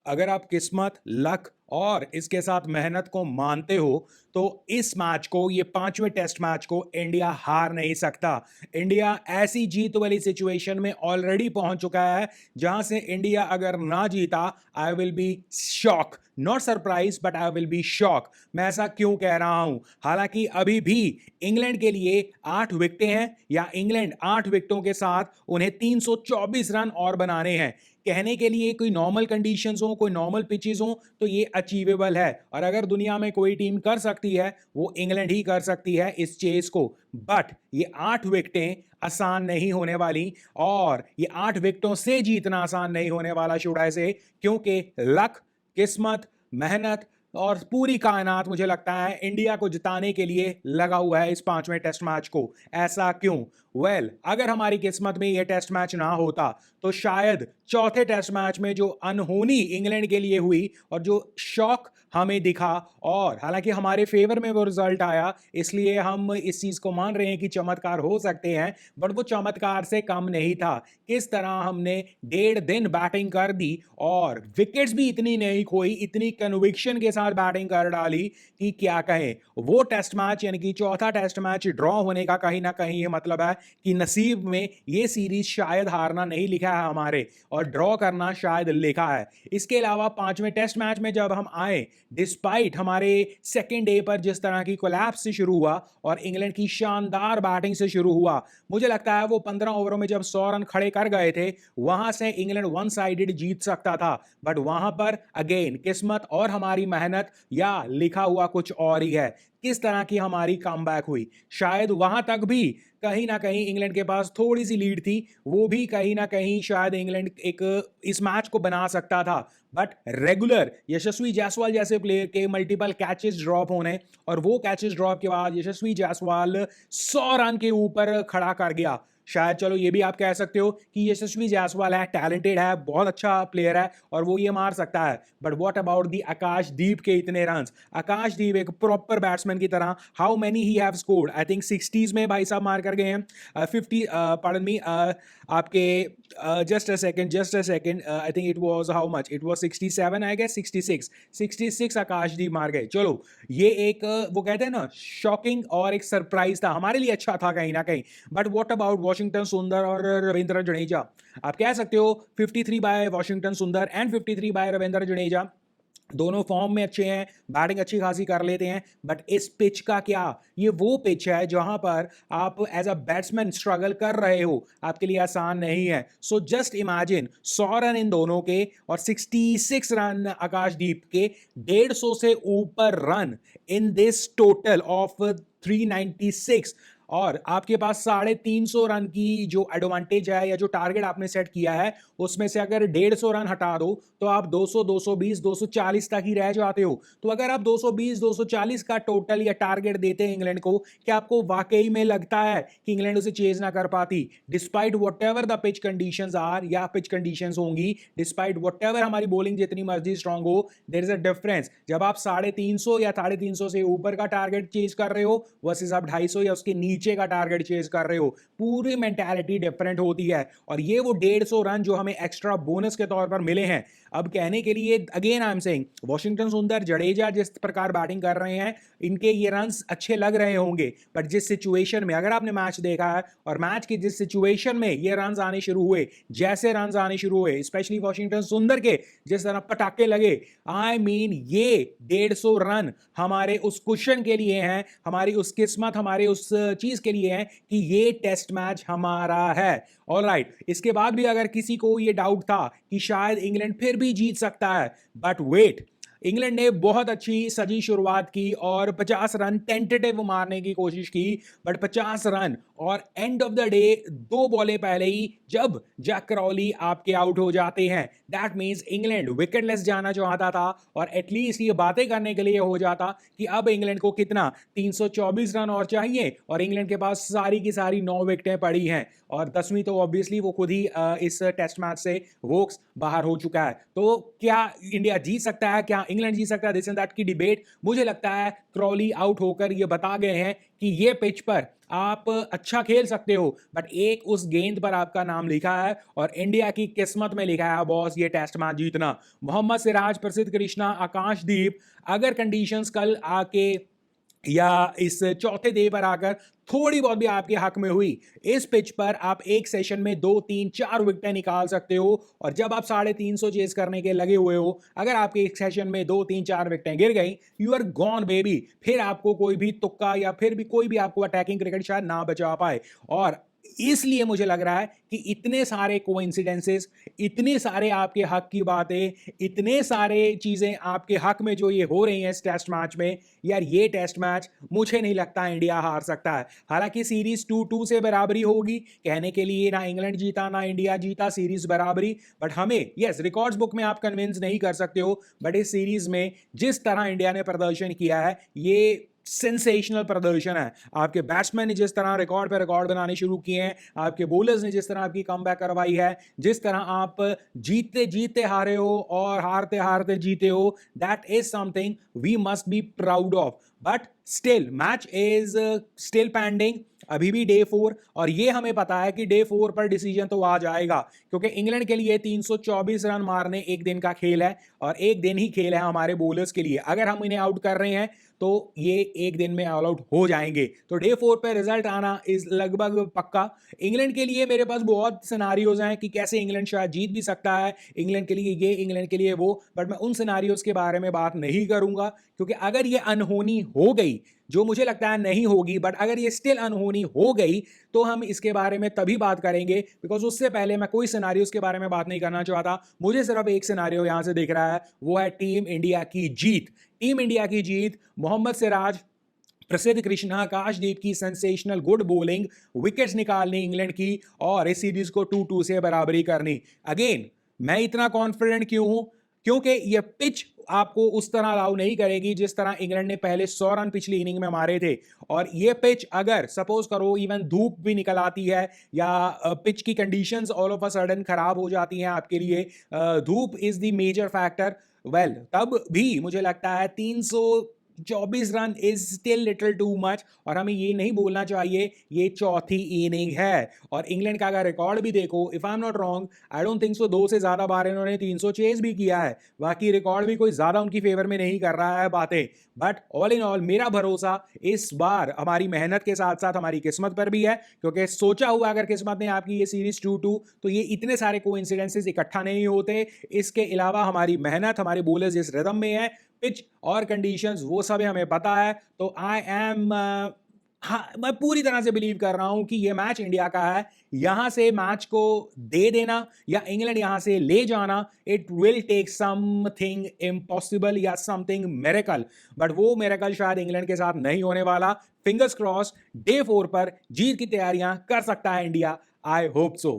अगर आप किस्मत, लक और इसके साथ मेहनत को मानते हो, तो इस मैच को, ये 5वें टेस्ट मैच को इंडिया हार नहीं सकता। इंडिया ऐसी जीत वाली सिचुएशन में ऑलरेडी पहुंच चुका है जहां से इंडिया अगर ना जीता, I will be shock, not surprise but I will be shock. मैं ऐसा क्यों कह रहा हूं? हालांकि अभी भी इंग्लैंड के लिए 8 विकेटें हैं, या इंग्लैंड 8 विकेटों के साथ उन्हें 324 रन और बनाने हैं। कहने के लिए कोई नॉर्मल कंडीशंस हो, कोई नॉर्मल पिचेस हो, तो ये अचीवेबल है, और अगर दुनिया में कोई टीम कर सकती है, वो इंग्लैंड ही कर सकती है इस चेस को। बट ये 8 विकेटें आसान नहीं होने वाली, और ये 8 विकेटों से जीतना आसान नहीं होने वाला, शुड आई से, क्योंकि लक, किस्मत, मेहनत और पूरी कायनात मुझे लगता है इंडिया को जिताने के लिए लगा हुआ है इस 5वें टेस्ट मैच को। ऐसा क्यों? अगर हमारी किस्मत में यह टेस्ट मैच ना होता, तो शायद चौथे टेस्ट मैच में जो अनहोनी इंग्लैंड के लिए हुई और जो शॉक हमें दिखा, और हालांकि हमारे फेवर में वो रिजल्ट आया, इसलिए हम इस चीज को मान रहे हैं कि चमत्कार हो सकते हैं, बट वो चमत्कार से कम नहीं था। किस तरह हमने 1.5 दिन बैटिंग कर दी और विकेट्स भी इतनी नहीं खोई, इतनी कन्विक्शन के साथ बैटिंग कर डाली कि क्या कहें। वो टेस्ट मैच, यानी कि चौथा टेस्ट मैच ड्रॉ होने का कहीं ना कहीं ये मतलब है कि नसीब में ये सीरीज शायद हारना नहीं लिखा है हमारे, और ड्रॉ करना शायद लिखा है। इसके अलावा 5वें टेस्ट मैच में जब हम आए, डिस्पाइट हमारे सेकेंड डे पर जिस तरह की कोलैप्स से शुरू हुआ और इंग्लैंड की शानदार बैटिंग से शुरू हुआ, मुझे लगता है वो 15 ओवरों में जब 100 रन खड़े कर गए थे, वहां से इंग्लैंड वन साइडेड जीत सकता था। बट वहां पर अगेन किस्मत और हमारी मेहनत, या लिखा हुआ कुछ और ही है। किस तरह की हमारी कमबैक हुई, शायद वहां तक भी कहीं ना कहीं इंग्लैंड के पास थोड़ी सी लीड थी, वो भी कहीं ना कहीं शायद इंग्लैंड एक इस मैच को बना सकता था। बट रेगुलर यशस्वी जायसवाल जैसे प्लेयर के मल्टीपल कैचेस ड्रॉप होने, और वो कैचेस ड्रॉप के बाद यशस्वी जायसवाल 100 रन के ऊपर खड़ा कर गया। शायद चलो ये भी आप कह सकते हो कि यशस्वी जायसवाल है, टैलेंटेड है, बहुत अच्छा प्लेयर है और वो ये मार सकता है। बट व्हाट अबाउट दी आकाशदीप के इतने रन्स? आकाशदीप एक प्रॉपर बैट्समैन की तरह, how many he have scored, I think 60s में भाई साहब मार कर गए हैं। 50, पार्डन मी, आपके just a second, I think it was how much, it was 67 I guess, 66 Akashdeep मार गए। चलो ये एक वो कहते हैं ना शॉकिंग और एक सरप्राइज था, हमारे लिए अच्छा था कहीं ना कहीं। बट व्हाट अबाउट वॉशिंगटन सुंदर और रविंद्र जडेजा? आप कह सकते हो 53 बाय वॉशिंगटन सुंदर एंड 53 बाय रविंद्र जडेजा, दोनों फॉर्म में अच्छे हैं, बैटिंग अच्छी खासी कर लेते हैं। बट इस पिच का क्या? ये वो पिच है जहां पर आप एज अ बैट्समैन स्ट्रगल कर रहे हो, आपके लिए आसान नहीं है। So just imagine 100 run in दोनों के और 66 रन आकाशदीप के, 150 से ऊपर run in this total of 396, और आपके पास 350 रन की जो एडवांटेज है, या जो टारगेट आपने सेट किया है, उसमें से अगर 150 रन हटा दो, तो आप 200, 220, 240 तक ही रह जाते हो। तो अगर आप 220, 240 का टोटल या टारगेट देते हैं इंग्लैंड को, क्या आपको वाकई में लगता है कि इंग्लैंड उसे चेज ना कर पाती? Despite whatever the pitch conditions are, या पिच कंडीशंस होंगी, डिस्पाइट वट एवर हमारी बॉलिंग जितनी मर्जी स्ट्रांग हो, देयर इज अ डिफरेंस। जब आप 350 या 350 से ऊपर का टारगेट चेज कर रहे हो वर्सेस आप 250 या उसके नीचे का टारगेट चेज कर रहे हो, पूरी मेंटालिटी डिफरेंट होती है। और ये वो 150 रन जो हमें एक्स्ट्रा बोनस के तौर पर मिले हैं। अब कहने के लिए again I am saying, Washington सुंदर, जडेजा जिस प्रकार बैटिंग कर रहे हैं, इनके ये रन्स अच्छे लग रहे होंगे, बट जिस सिचुएशन में, अगर आपने मैच देखा है और मैच की जिस सिचुएशन में ये रन्स आने शुरू हुए, जैसे रन्स आने शुरू हुए, स्पेशली वॉशिंगटन सुंदर के जिस तरह पटाखे लगे, आई मीन ये 150 रन हमारे उस क्वेश्चन के लिए हैं, हमारी उस किस्मत, हमारे उस चीज के लिए है कि ये टेस्ट मैच हमारा है। ऑलराइट, इसके बाद भी अगर किसी को ये डाउट था कि शायद इंग्लैंड फिर भी जीत सकता है, बट वेट, इंग्लैंड ने बहुत अच्छी सजी शुरुआत की और 50 रन टेंटेटिव मारने की कोशिश की, बट 50 रन और एंड ऑफ द डे 2 बॉलें पहले ही जब जैक क्रॉली आपके आउट हो जाते हैं, दैट मींस इंग्लैंड विकेटलेस जाना चाहता था, और एटलीस्ट ये बातें करने के लिए हो जाता कि अब इंग्लैंड को कितना 324 रन और चाहिए, और इंग्लैंड के पास सारी की सारी 9 विकेटें पड़ी हैं, और 10वीं तो ऑब्वियसली वो खुद ही इस टेस्ट मैच से वोक्स बाहर हो चुका है। तो क्या इंडिया जीत सकता है? क्या इंग्लैंड जीत सकता है, दिस एंड दैट की डिबेट, मुझे लगता है क्रॉली आउट होकर ये बता गए हैं कि ये पिच पर आप अच्छा खेल सकते हो, बट एक उस गेंद पर आपका नाम लिखा है और इंडिया की किस्मत में लिखा है बॉस ये टेस्ट मैच जीतना। मोहम्मद सिराज, प्रसिद्ध कृष्णा, आकाशदीप, अगर कंडीशंस कल आके या इस चौथे डे पर आकर थोड़ी बहुत भी आपके हक में हुई, इस पिच पर आप एक सेशन में 2 3 4 विकेटें निकाल सकते हो। और जब आप 350 चेस करने के लगे हुए हो, अगर आपके एक सेशन में 2 3 4 विकेटें गिर गई, यू आर गॉन बेबी। फिर आपको कोई भी तुक्का या फिर भी कोई भी आपको अटैकिंग क्रिकेट शायद ना बचा पाए। और इसलिए मुझे लग रहा है कि इतने सारे कोइंसिडेंसेस, इतने सारे आपके हक की बातें, इतने सारे चीजें आपके हक में जो ये हो रही हैं इस टेस्ट मैच में, यार ये टेस्ट मैच मुझे नहीं लगता इंडिया हार सकता है। हालांकि सीरीज 2-2 से बराबरी होगी, कहने के लिए ना इंग्लैंड जीता ना इंडिया जीता, सीरीज बराबरी। बट हमें यस रिकॉर्ड्स बुक में आप कन्विंस नहीं कर सकते हो, बट इस सीरीज में जिस तरह इंडिया ने प्रदर्शन किया है, ये सेंसेशनल प्रदर्शन है। आपके बैट्समैन ने जिस तरह रिकॉर्ड पे रिकॉर्ड बनाने शुरू किए हैं, आपके बॉलर्स ने जिस तरह आपकी कमबैक करवाई है, जिस तरह आप जीतते जीतते हारे हो और हारते हारते जीते हो, that is something we must be proud of. But still match is still pending, अभी भी डे 4, और ये हमें पता है कि डे 4 पर डिसीजन तो आ जाएगा, क्योंकि इंग्लैंड के लिए 324 रन मारने एक दिन का खेल है और एक दिन ही खेल है हमारे बॉलर्स के लिए। अगर हम इन्हें आउट कर रहे हैं तो ये एक दिन में ऑल आउट हो जाएंगे, तो डे 4 पे रिजल्ट आना इस लगभग पक्का। इंग्लैंड के लिए मेरे पास बहुत सिनारियोज हैं कि कैसे इंग्लैंड शायद जीत भी सकता है, इंग्लैंड के लिए ये, इंग्लैंड के लिए वो, बट मैं उन सिनारियोज के बारे में बात नहीं करूंगा, क्योंकि अगर ये अनहोनी हो गई, जो मुझे लगता है नहीं होगी, बट अगर ये स्टिल अनहोनी हो गई, तो हम इसके बारे में तभी बात करेंगे, बिकॉज उससे पहले मैं कोई सिनारियोज के बारे में बात नहीं करना चाहता। मुझे सिर्फ एक सिनारियो यहां से दिख रहा है, वो है टीम इंडिया की जीत। टीम इंडिया की जीत, मोहम्मद सिराज, प्रसिद्ध कृष्णा, आकाशदीप की सेंसेशनल गुड बॉलिंग, विकेट्स निकालनी इंग्लैंड की और इस सीरीज को 2-2 से बराबरी करनी। अगेन मैं इतना कॉन्फिडेंट क्यों हूं? क्योंकि ये पिच आपको उस तरह अलाउ नहीं करेगी जिस तरह इंग्लैंड ने पहले 100 रन पिछली इनिंग में मारे थे। और ये पिच अगर सपोज करो इवन धूप भी निकल आती है या पिच की conditions all of a sudden खराब हो जाती हैं आपके लिए, धूप is the major factor, well तब भी मुझे लगता है 324 run is still little too much. और हमें ये नहीं बोलना चाहिए ये चौथी इनिंग है। और इंग्लैंड का अगर रिकॉर्ड भी देखो, if I am not wrong, I don't think so 2 से ज्यादा बार इन्होंने 300 चेज भी किया है, बाकी रिकॉर्ड भी कोई ज्यादा उनकी फेवर में नहीं कर रहा है बातें। बट ऑल इन ऑल मेरा भरोसा इस बार हमारी मेहनत के साथ साथ हमारी किस्मत पर भी है, क्योंकि सोचा हुआ अगर किस्मत ने आपकी ये सीरीज 2-2, तो ये इतने सारे कोइंसिडेंसेस इकट्ठा नहीं होते। इसके अलावा हमारी मेहनत, हमारे बॉलर्स जिस रिदम में है, पिच और कंडीशंस वो सब हमें पता है। तो आई एम हाँ, मैं पूरी तरह से बिलीव कर रहा हूं कि ये मैच इंडिया का है। यहां से मैच को दे देना या इंग्लैंड यहां से ले जाना, it will take something impossible या समथिंग मिरेकल, बट वो मिरेकल शायद इंग्लैंड के साथ नहीं होने वाला। फिंगर्स क्रॉस, डे 4 पर जीत की तैयारियां कर सकता है इंडिया, आई होप सो।